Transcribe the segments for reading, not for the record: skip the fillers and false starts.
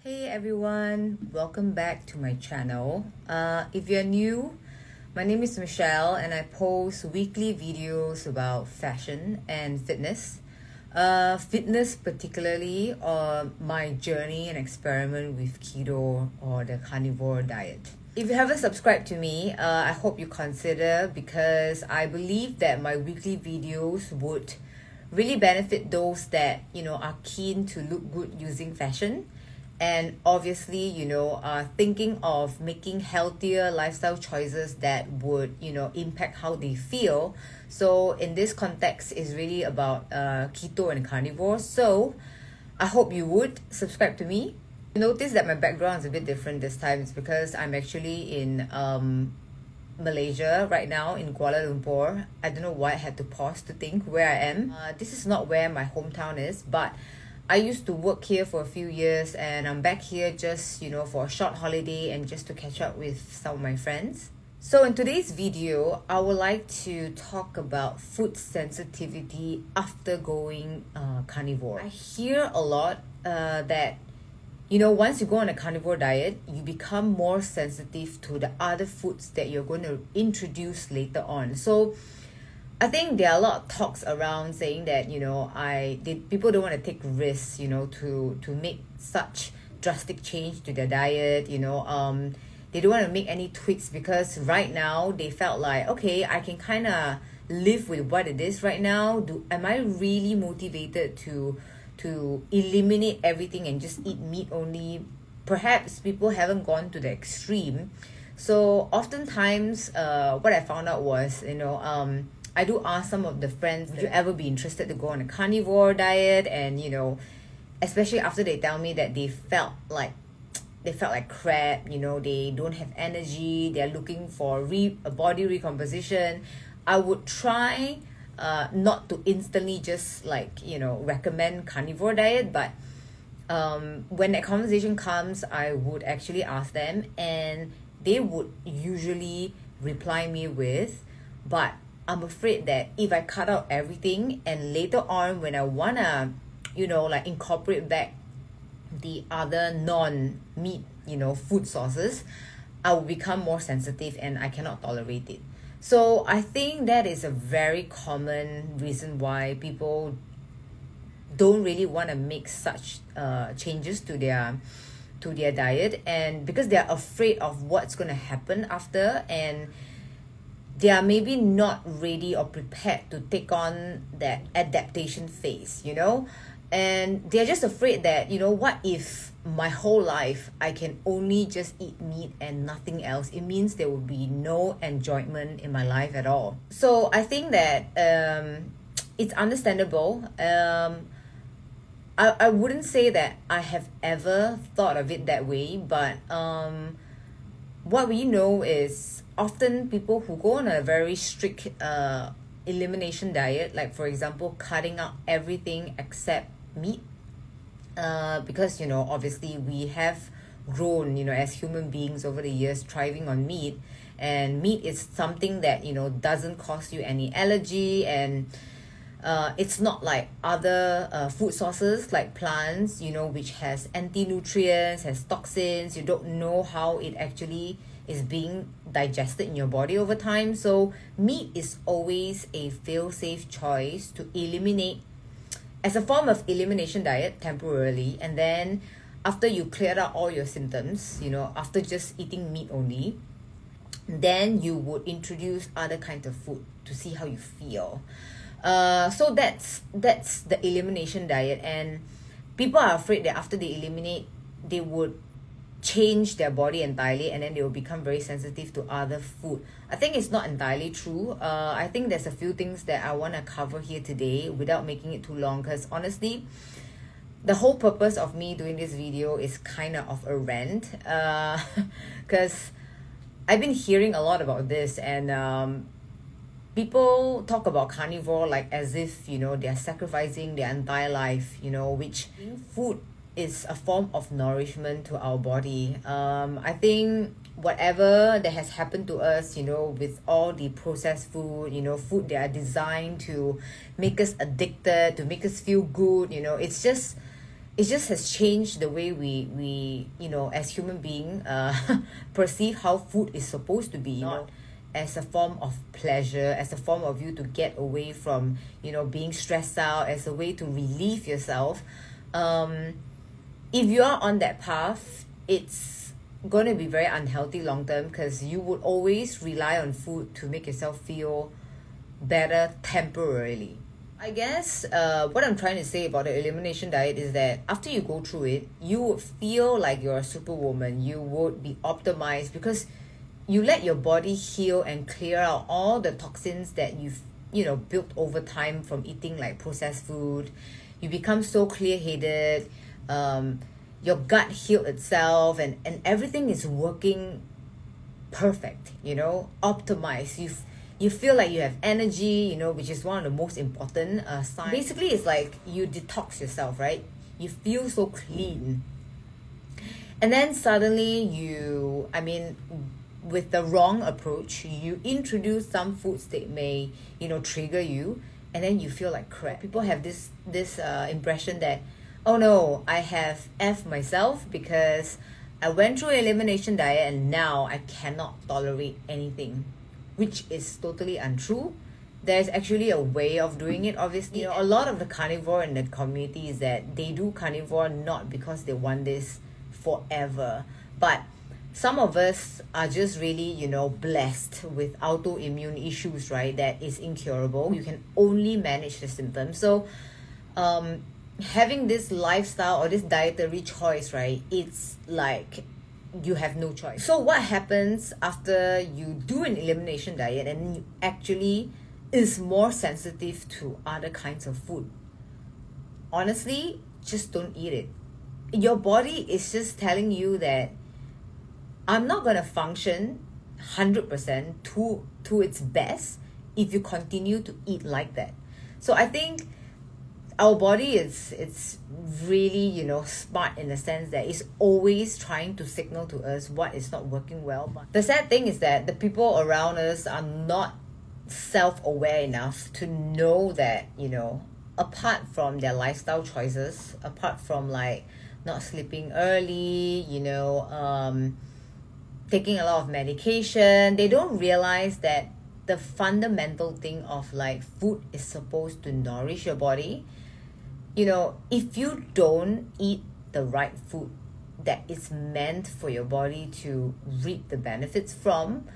Hey everyone, welcome back to my channel. If you're new, my name is Michelle and I post weekly videos about fashion and fitness. Fitness particularly, or my journey and experiment with keto or the carnivore diet. If you haven't subscribed to me, I hope you consider, because I believe that my weekly videos would really benefit those that are keen to look good using fashion, and obviously are thinking of making healthier lifestyle choices that would impact how they feel. So in this context, is really about keto and carnivore. So I hope you would subscribe to me. Notice that my background is a bit different this time. It's because I'm actually in Malaysia right now, in Kuala Lumpur. I don't know why I had to pause to think where I am. This is not where my hometown is, but I used to work here for a few years, and I'm back here just for a short holiday and just to catch up with some of my friends. So in today's video, I would like to talk about food sensitivity after going carnivore. I hear a lot that once you go on a carnivore diet, you become more sensitive to the other foods that you're going to introduce later on. So I think there are a lot of talks around saying that people don't want to take risks to make such drastic change to their diet. They don't want to make any tweaks, because right now they felt like, okay, I can kind of live with what it is right now. Am I really motivated to eliminate everything and just eat meat only? Perhaps people haven't gone to the extreme. So oftentimes what I found out was I do ask some of the friends, would you ever be interested to go on a carnivore diet? And especially after they tell me that they felt like crap, they don't have energy, they're looking for a body recomposition, I would try not to instantly just recommend carnivore diet. But when that conversation comes, I would actually ask them, and they would usually reply me with, but I'm afraid that if I cut out everything and later on when I wanna incorporate back the other non-meat food sources, I will become more sensitive and I cannot tolerate it. So I think that is a very common reason why people don't really want to make such changes to their diet, and because they're afraid of what's going to happen after, and they are maybe not ready or prepared to take on that adaptation phase, and they're just afraid that what if my whole life I can only just eat meat and nothing else? It means there will be no enjoyment in my life at all. So I think that it's understandable. I wouldn't say that I have ever thought of it that way, but what we know is often people who go on a very strict elimination diet, like for example cutting out everything except meat, because obviously we have grown as human beings over the years thriving on meat, and meat is something that doesn't cause you any allergy, and it's not like other food sources like plants which has anti-nutrients, has toxins. You don't know how it actually is being digested in your body over time. So meat is always a fail-safe choice to eliminate as a form of elimination diet temporarily, and then after you clear out all your symptoms, after just eating meat only, then you would introduce other kinds of food to see how you feel. So that's the elimination diet, and people are afraid that after they eliminate, they would change their body entirely and then they will become very sensitive to other food. I think it's not entirely true. I think there's a few things that I want to cover here today without making it too long, because honestly the whole purpose of me doing this video is kind of a rant, because I've been hearing a lot about this, and people talk about carnivore like as if they're sacrificing their entire life, which food is a form of nourishment to our body. I think whatever that has happened to us, with all the processed food, food that are designed to make us addicted, to make us feel good, it's it just has changed the way we as human being perceive how food is supposed to be, as a form of pleasure, as a form of you to get away from being stressed out, as a way to relieve yourself. If you are on that path, it's going to be very unhealthy long term, because you would always rely on food to make yourself feel better temporarily. I guess what I'm trying to say about the elimination diet is that after you go through it, you would feel like you're a superwoman. You would be optimized because you let your body heal and clear out all the toxins that you've built over time from eating like processed food. You become so clear-headed. Your gut healed itself, and everything is working perfect, optimized. You feel like you have energy, which is one of the most important signs. Basically, it's like you detox yourself, right? You feel so clean. And then suddenly with the wrong approach, you introduce some foods that may, trigger you, and then you feel like crap. People have this impression that, oh no, I have F myself because I went through an elimination diet and now I cannot tolerate anything, which is totally untrue. There's actually a way of doing it, obviously. A lot of the carnivore in the community is that they do carnivore not because they want this forever, but some of us are just really, blessed with autoimmune issues, right? That is incurable. You can only manage the symptoms. So, having this lifestyle or this dietary choice, right? It's like you have no choice. So what happens after you do an elimination diet and you actually is more sensitive to other kinds of food? Honestly, just don't eat it. Your body is just telling you that I'm not going to function 100% to its best if you continue to eat like that. So I think our body it's really smart in the sense that it's always trying to signal to us what is not working well. But the sad thing is that the people around us are not self-aware enough to know that apart from their lifestyle choices, apart from like not sleeping early, taking a lot of medication, they don't realize that the fundamental thing of like food is supposed to nourish your body. If you don't eat the right food that is meant for your body to reap the benefits from,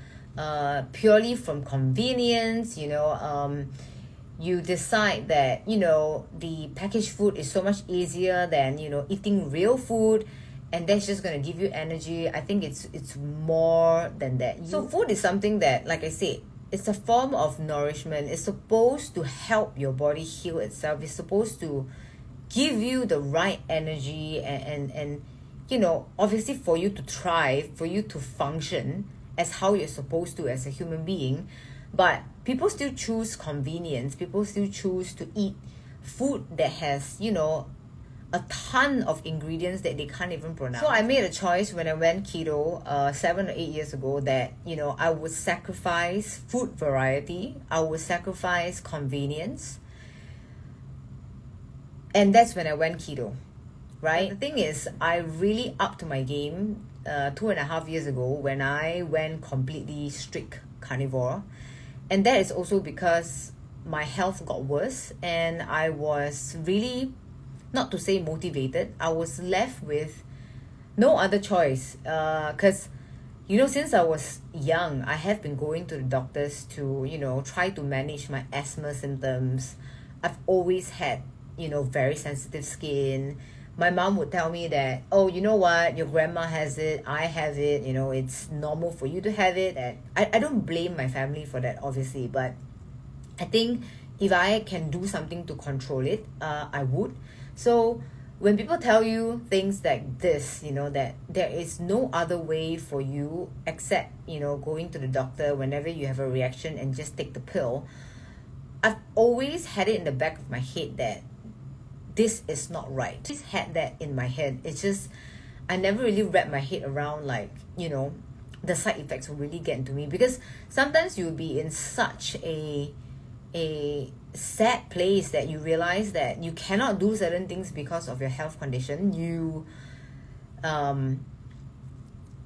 purely from convenience, you decide that, the packaged food is so much easier than, eating real food, and that's just going to give you energy. I think it's more than that. So food is something that, like I said, it's a form of nourishment. It's supposed to help your body heal itself. It's supposed to give you the right energy and obviously for you to thrive, for you to function as how you're supposed to as a human being. But people still choose convenience. People still choose to eat food that has, a ton of ingredients that they can't even pronounce. So I made a choice when I went keto 7 or 8 years ago that, I would sacrifice food variety. I would sacrifice convenience. And that's when I went keto, right? The thing is, I really upped my game 2.5 years ago when I went completely strict carnivore. And that is also because my health got worse and I was really, not to say motivated, I was left with no other choice. Because, since I was young, I have been going to the doctors to, try to manage my asthma symptoms. I've always had very sensitive skin. My mom would tell me that, oh, you know what, your grandma has it, I have it, it's normal for you to have it. And I don't blame my family for that, obviously, but I think if I can do something to control it, I would. So when people tell you things like this, that there is no other way for you except, going to the doctor whenever you have a reaction and just take the pill, I've always had it in the back of my head that this is not right. I just had that in my head. It's just, I never really wrapped my head around like, the side effects will really get into me, because sometimes you'll be in such a sad place that you realize that you cannot do certain things because of your health condition.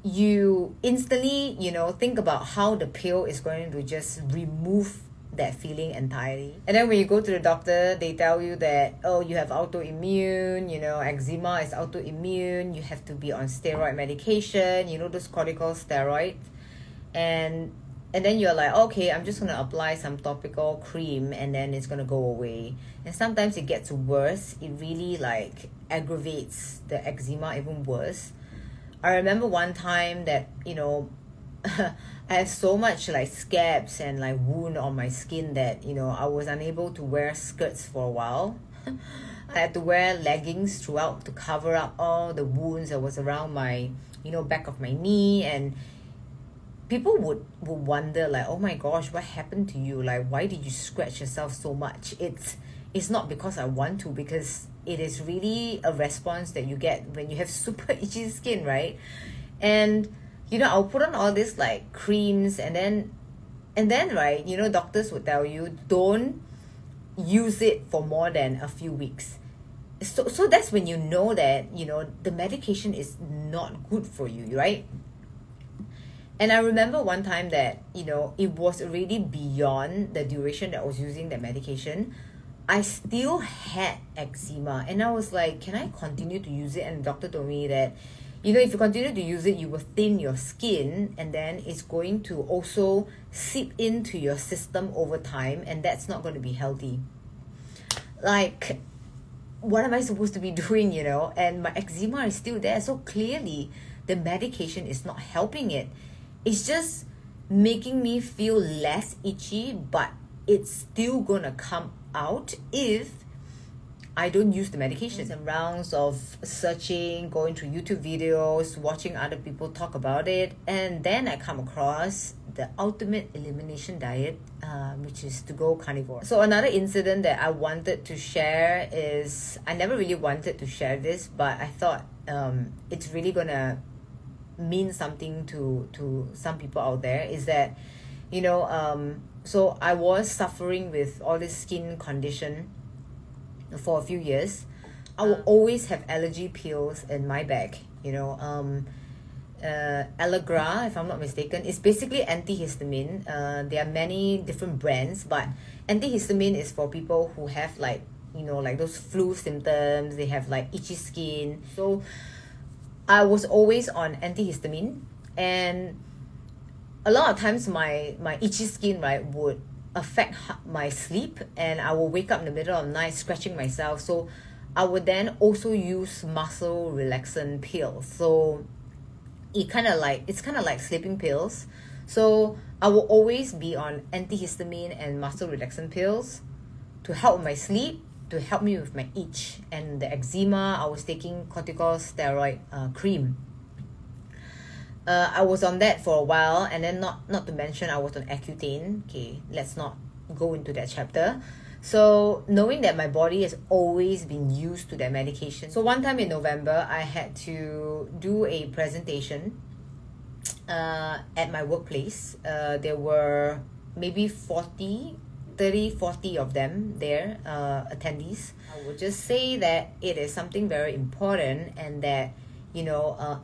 You instantly, think about how the pill is going to just remove that feeling entirely. And then when you go to the doctor, they tell you that, oh, you have autoimmune, eczema is autoimmune, you have to be on steroid medication, those corticosteroids. And then you're like, okay, I'm just going to apply some topical cream and then it's going to go away. And sometimes it gets worse. It really aggravates the eczema even worse. I remember one time that, I have so much scabs and wound on my skin that, I was unable to wear skirts for a while. I had to wear leggings throughout to cover up all the wounds that was around my, back of my knee. And people would wonder oh my gosh, what happened to you? Why did you scratch yourself so much? It's not because I want to, because it is really a response that you get when you have super itchy skin, right? And I'll put on all this creams and then right, doctors would tell you don't use it for more than a few weeks. So that's when you know that, the medication is not good for you, right? And I remember one time that, it was already beyond the duration that I was using that medication. I still had eczema and I was like, can I continue to use it? And the doctor told me that, if you continue to use it, you will thin your skin and then it's going to also seep into your system over time, and that's not going to be healthy. What am I supposed to be doing, And my eczema is still there. So clearly the medication is not helping it. It's just making me feel less itchy, but it's still gonna come out if I don't use the medication. And rounds of searching, going through YouTube videos, watching other people talk about it, and then I come across the ultimate elimination diet, which is to go carnivore. So another incident that I wanted to share is, I never really wanted to share this, but I thought it's really gonna mean something to some people out there, is that so I was suffering with all this skin condition for a few years. I will always have allergy pills in my bag. Allegra, if I'm not mistaken, is basically antihistamine. There are many different brands, but antihistamine is for people who have those flu symptoms. They have itchy skin. So I was always on antihistamine, and a lot of times my itchy skin, right, would affect my sleep, and I will wake up in the middle of the night scratching myself. So I would then also use muscle relaxant pills. So it's kind of like sleeping pills. So I will always be on antihistamine and muscle relaxant pills to help my sleep, to help me with my itch. And the eczema, I was taking corticosteroid cream. I was on that for a while, and then not to mention I was on Accutane. Okay, let's not go into that chapter. So knowing that my body has always been used to that medication. So one time in November, I had to do a presentation at my workplace. There were maybe 40 of them there, attendees. I would just say that it is something very important, and that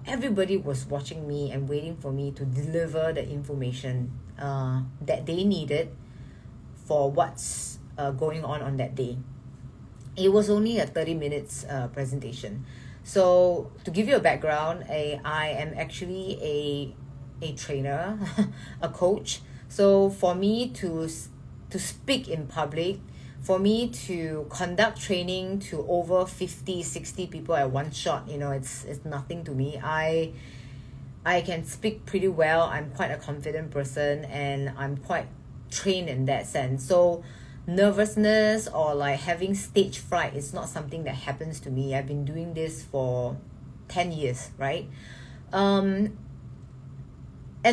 everybody was watching me and waiting for me to deliver the information that they needed for what's going on that day. It was only a 30 minutes presentation. So to give you a background, I am actually a trainer, a coach. So for me to speak in public, for me to conduct training to over 50, 60 people at one shot, it's nothing to me. I can speak pretty well. I'm quite a confident person, and I'm quite trained in that sense. So nervousness or having stage fright is not something that happens to me. I've been doing this for 10 years, right? And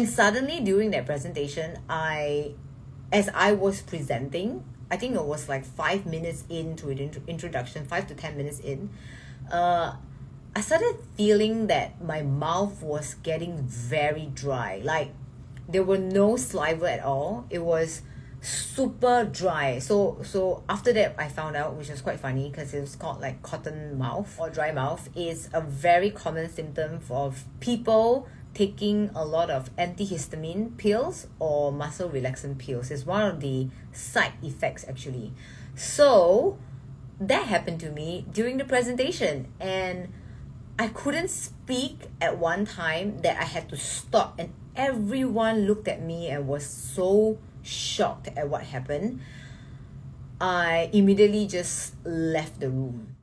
suddenly during that presentation, as I was presenting, I think it was 5 minutes into an introduction, 5 to 10 minutes in, I started feeling that my mouth was getting very dry. There were no saliva at all. It was super dry. So after that, I found out, which was quite funny, because it was called like cotton mouth or dry mouth. It's a very common symptom of people taking a lot of antihistamine pills or muscle relaxant pills. It's one of the side effects actually. So that happened to me during the presentation, and I couldn't speak at one time that I had to stop, and everyone looked at me and was so shocked at what happened. I immediately just left the room.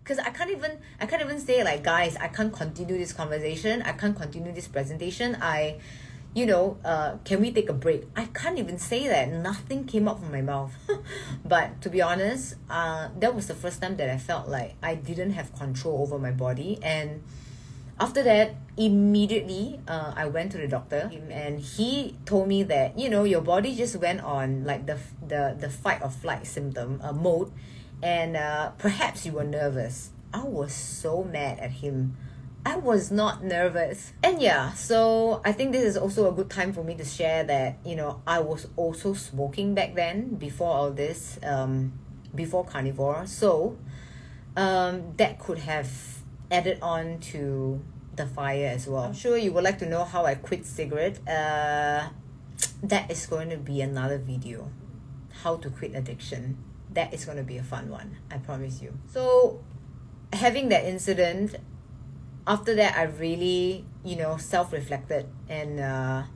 Because I can't even say like, guys, I can't continue this conversation, I can't continue this presentation, can we take a break? I can't even say that. Nothing came up from my mouth. But to be honest, that was the first time that I felt like I didn't have control over my body. And after that, immediately, I went to the doctor, and he told me that, your body just went on like the fight or flight symptom mode, and perhaps you were nervous. I was so mad at him. I was not nervous. And yeah, so I think this is also a good time for me to share that, I was also smoking back then, before all this, before Carnivore. So that could have added on to the fire as well. I'm sure you would like to know how I quit cigarette. That is going to be another video. How to quit addiction. That is going to be a fun one, I promise you. So having that incident, after that I really, self-reflected, and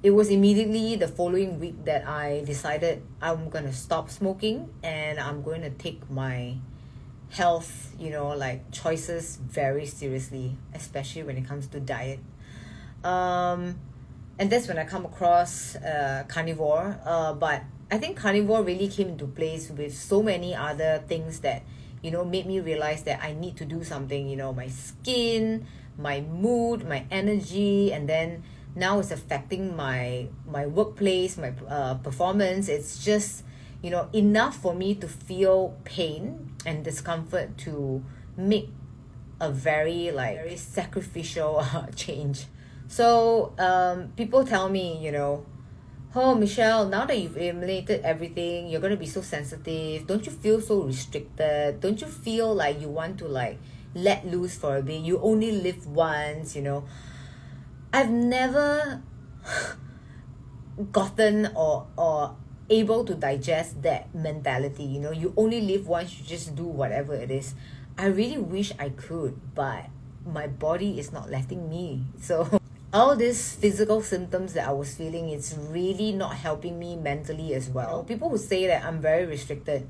it was immediately the following week that I decided I'm going to stop smoking, and I'm going to take my health, choices very seriously, especially when it comes to diet. And that's when I come across Carnivore. But I think Carnivore really came into place with so many other things that, made me realize that I need to do something. My skin, my mood, my energy, and then now it's affecting my workplace, my performance. It's just, enough for me to feel pain and discomfort to make a very sacrificial change. So people tell me, oh, Michelle, now that you've eliminated everything, you're going to be so sensitive. Don't you feel so restricted? Don't you feel like you want to let loose for a bit? You only live once, I've never gotten or able to digest that mentality. You only live once, you just do whatever it is. I really wish I could, but my body is not letting me. So all these physical symptoms that I was feeling, it's really not helping me mentally as well. People who say that I'm very restricted,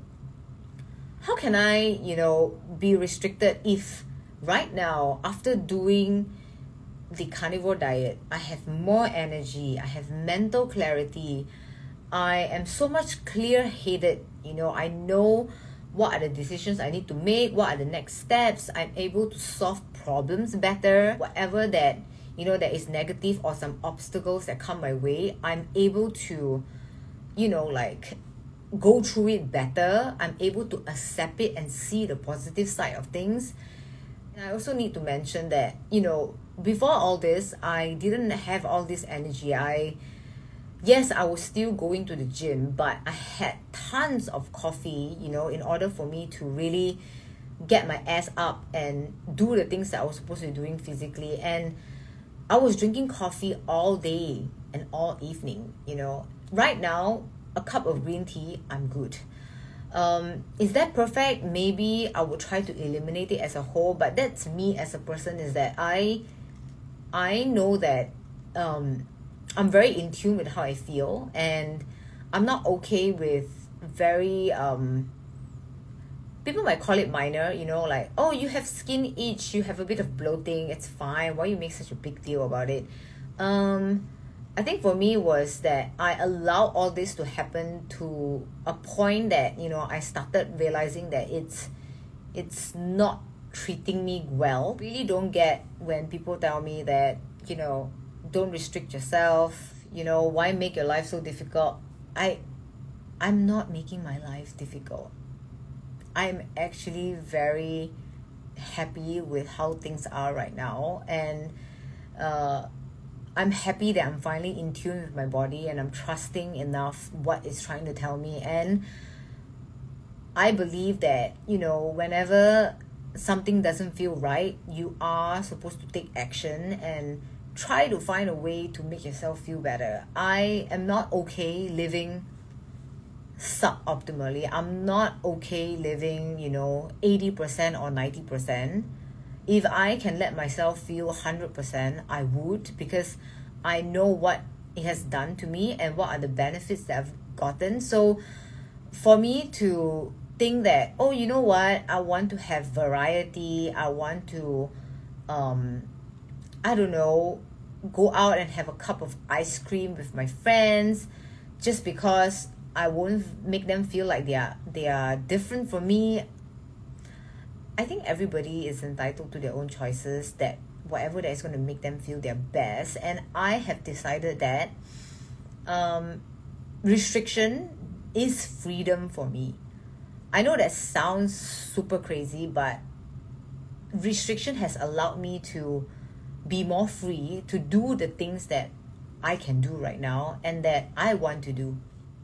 how can I, be restricted if right now, after doing the Carnivore diet, I have more energy, I have mental clarity, I am so much clear-headed. I know what are the decisions I need to make, what are the next steps. I'm able to solve problems better. Whatever that, that is negative or some obstacles that come my way, I'm able to, go through it better. I'm able to accept it and see the positive side of things. And I also need to mention that, before all this, I didn't have all this energy. Yes, I was still going to the gym, but I had tons of coffee, in order for me to really get my ass up and do the things that I was supposed to be doing physically. And I was drinking coffee all day and all evening, Right now, a cup of green tea, I'm good. Is that perfect? Maybe I would try to eliminate it as a whole, but that's me as a person, is that I know that I'm very in tune with how I feel, and I'm not okay with very people might call it minor, oh, you have skin itch, you have a bit of bloating, it's fine, why you make such a big deal about it? I think for me was that I allowed all this to happen to a point that, I started realizing that it's not treating me well. Really don't get when people tell me that, don't restrict yourself, why make your life so difficult? I'm not making my life difficult. I'm actually very happy with how things are right now, and I'm happy that I'm finally in tune with my body and I'm trusting enough what it's trying to tell me. And I believe that, you know, whenever something doesn't feel right, you are supposed to take action and try to find a way to make yourself feel better. I am not okay living suboptimally. I'm not okay living, you know, 80% or 90%. If I can let myself feel 100%, I would, because I know what it has done to me and what are the benefits that I've gotten. So for me to think that, oh, you know what, I want to have variety, I want to I don't know, go out and have a cup of ice cream with my friends just because I won't make them feel like they are different from me. I think everybody is entitled to their own choices, that whatever that is going to make them feel their best. And I have decided that restriction is freedom for me. I know that sounds super crazy, but restriction has allowed me to be more free to do the things that I can do right now and that I want to do.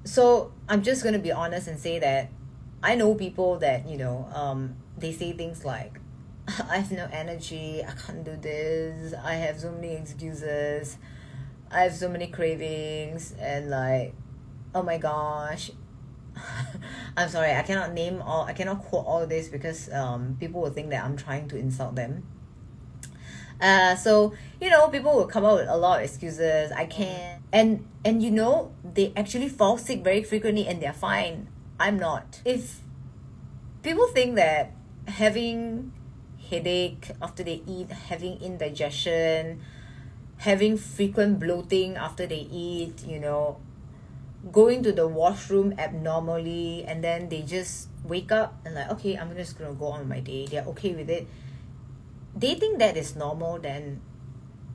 So I'm just going to be honest and say that I know people that, you know, they say things like, I have no energy, I can't do this, I have so many excuses, I have so many cravings, and like, oh my gosh, I'm sorry, I cannot quote all of this because people will think that I'm trying to insult them. So, you know, people will come up with a lot of excuses. I can't. And you know, they actually fall sick very frequently and they're fine. I'm not. If people think that having headache after they eat, having indigestion, having frequent bloating after they eat, you know, going to the washroom abnormally, and then they just wake up and like, okay, I'm just gonna go on my day, they're okay with it, they think that is normal, then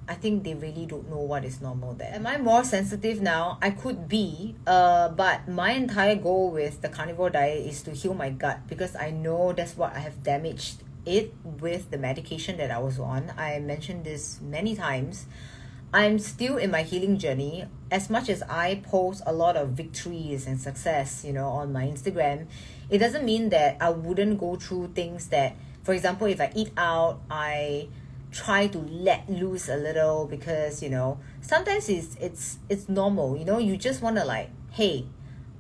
I think they really don't know what is normal then. Am I more sensitive now? I could be, but my entire goal with the carnivore diet is to heal my gut, because I know that's what I have damaged it with the medication that I was on. I mentioned this many times. I'm still in my healing journey. As much as I post a lot of victories and success, you know, on my Instagram, it doesn't mean that I wouldn't go through things that, for example, if I eat out, I try to let loose a little, because, you know, sometimes it's normal, you know, you just want to like, hey,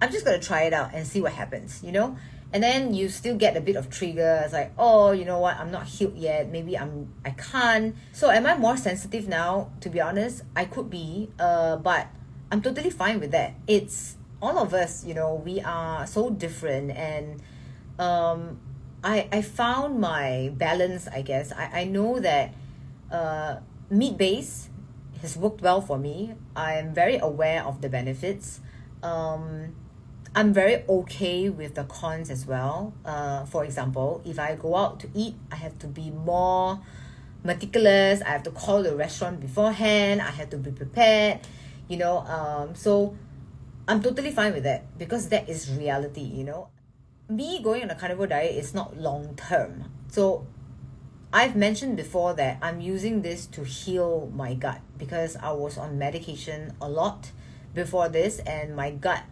I'm just going to try it out and see what happens, you know. And then you still get a bit of trigger. It's like, oh, you know what, I'm not healed yet, maybe I can't. So am I more sensitive now? To be honest, I could be, but I'm totally fine with that. It's all of us, you know, we are so different. And I found my balance, I guess. I know that meat-based has worked well for me. I'm very aware of the benefits. I'm very okay with the cons as well. For example, if I go out to eat, I have to be more meticulous. I have to call the restaurant beforehand. I have to be prepared, you know. So I'm totally fine with that, because that is reality, you know. Me going on a carnivore diet is not long term. So I've mentioned before that I'm using this to heal my gut, because I was on medication a lot before this and my gut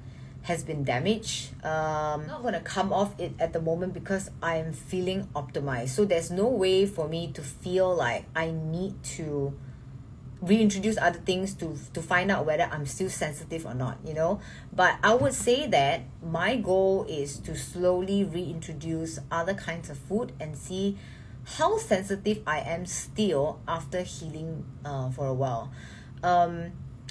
has been damaged. I'm not going to come off it at the moment because I'm feeling optimized. So there's no way for me to feel like I need to reintroduce other things to find out whether I'm still sensitive or not, you know. But I would say that my goal is to slowly reintroduce other kinds of food and see how sensitive I am still after healing for a while.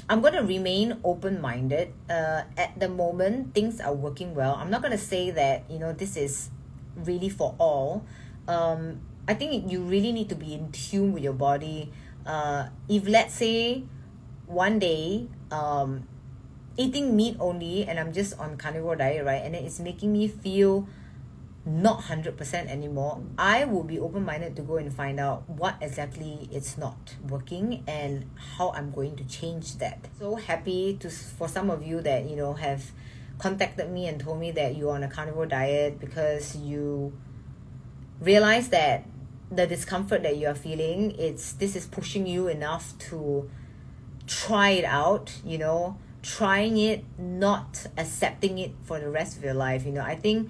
I'm going to remain open-minded. At the moment, things are working well. I'm not going to say that, you know, this is really for all. I think you really need to be in tune with your body. If let's say one day eating meat only and I'm just on carnivore diet, right, and then it's making me feel not 100% anymore, I will be open-minded to go and find out what exactly it's not working and how I'm going to change that. So happy for some of you that, you know, have contacted me and told me that you're on a carnivore diet because you realize that the discomfort that you're feeling, this is pushing you enough to try it out, you know, trying it, not accepting it for the rest of your life. You know, I think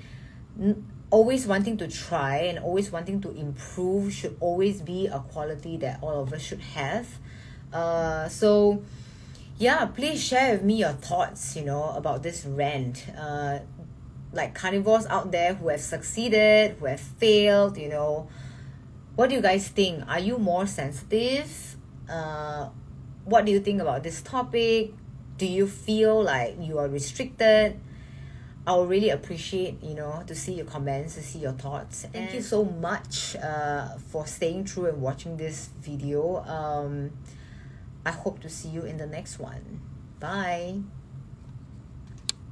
always wanting to try and always wanting to improve should always be a quality that all of us should have. So yeah, please share with me your thoughts, you know, about this rant. Like carnivores out there who have succeeded, who have failed, you know, what do you guys think? Are you more sensitive? What do you think about this topic? Do you feel like you are restricted? I would really appreciate, you know, to see your comments, to see your thoughts. Thank you so much for staying through and watching this video. I hope to see you in the next one. Bye.